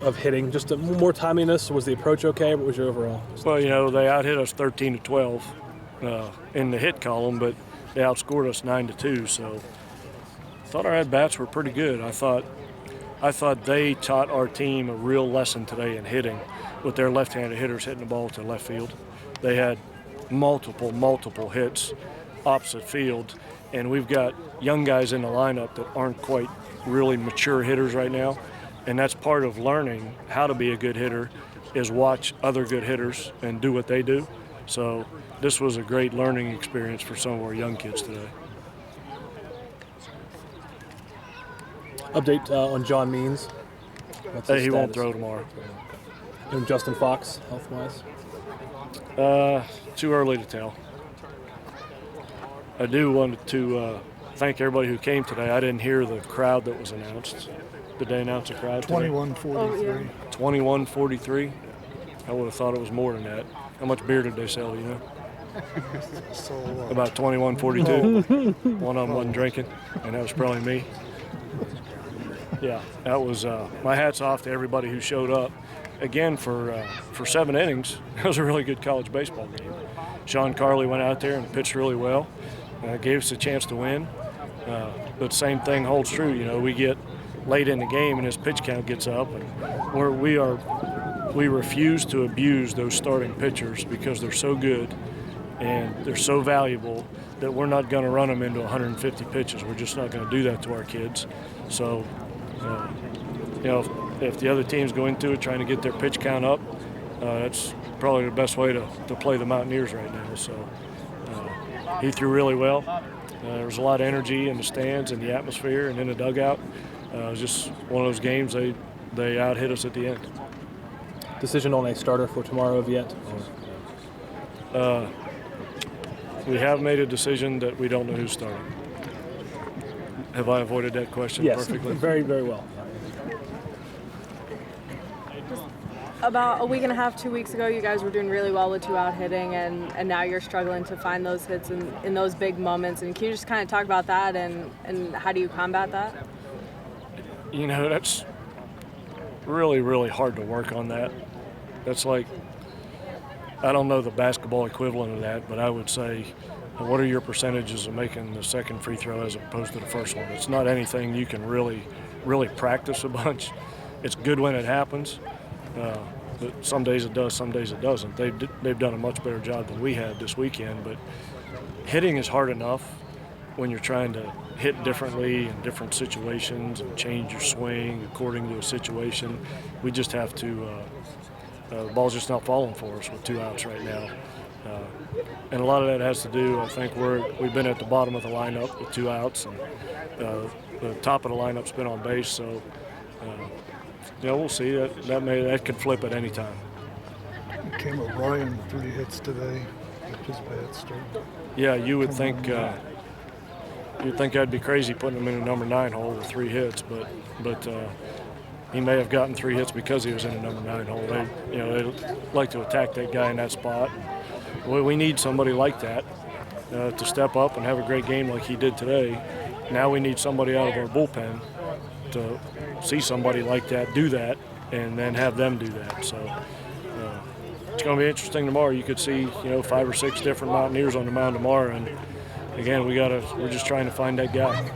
of hitting? Just more timeliness? Was the approach okay? What was your overall? Well, they out-hit us 13-12 in the hit column, but they outscored us 9-2. So I thought our at-bats were pretty good. I thought they taught our team a real lesson today in hitting with their left-handed hitters hitting the ball to left field. They had multiple hits opposite field, and we've got young guys in the lineup that aren't quite really mature hitters right now. And that's part of learning how to be a good hitter is watch other good hitters and do what they do. So this was a great learning experience for some of our young kids today. Update on John Means. He won't throw tomorrow. And Justin Fox, health-wise? Too early to tell. I do want to thank everybody who came today. I didn't hear the crowd that was announced. Did they announce a crowd today? 2143. 2143? I would have thought it was more than that. How much beer did they sell, you know? About 2142. One of them wasn't drinking, and that was probably me. Yeah, that was my hat's off to everybody who showed up. Again, for 7 innings, it was a really good college baseball game. Sean Carley went out there and pitched really well, gave us a chance to win. But same thing holds true. We get late in the game and his pitch count gets up, and we refuse to abuse those starting pitchers because they're so good and they're so valuable that we're not going to run them into 150 pitches. We're just not going to do that to our kids. So, if the other teams go into it trying to get their pitch count up, that's probably the best way to play the Mountaineers right now. So he threw really well. There was a lot of energy in the stands and the atmosphere and in the dugout. It was just one of those games they out-hit us at the end. Decision on a starter for tomorrow of yet? We have made a decision that we don't know who's starting. Have I avoided that question perfectly? Very, very well. About a week and a half, 2 weeks ago, you guys were doing really well with 2 out hitting, and now you're struggling to find those hits in those big moments. And can you just kind of talk about that and how do you combat that? That's really, really hard to work on that. That's like, I don't know the basketball equivalent of that, but I would say, what are your percentages of making the second free throw as opposed to the first one? It's not anything you can really, really practice a bunch. It's good when it happens. But some days it does, some days it doesn't. They've done a much better job than we had this weekend, but hitting is hard enough when you're trying to hit differently in different situations and change your swing according to a situation. We just have to, the ball's just not falling for us with 2 outs right now. And a lot of that has to do, I think we've been at the bottom of the lineup with 2 outs, and the top of the lineup's been on base, so we'll see. That could flip at any time. Came up Ryan 3 hits today. Just bad start. Yeah, you would think I'd be crazy putting him in a number 9 hole with 3 hits, but he may have gotten 3 hits because he was in a number 9 hole. They like to attack that guy in that spot. We need somebody like that to step up and have a great game like he did today. Now we need somebody out of our bullpen to see somebody like that do that and then have them do that. So it's going to be interesting tomorrow. You could see 5 or 6 different Mountaineers on the mound tomorrow, and again we're just trying to find that guy.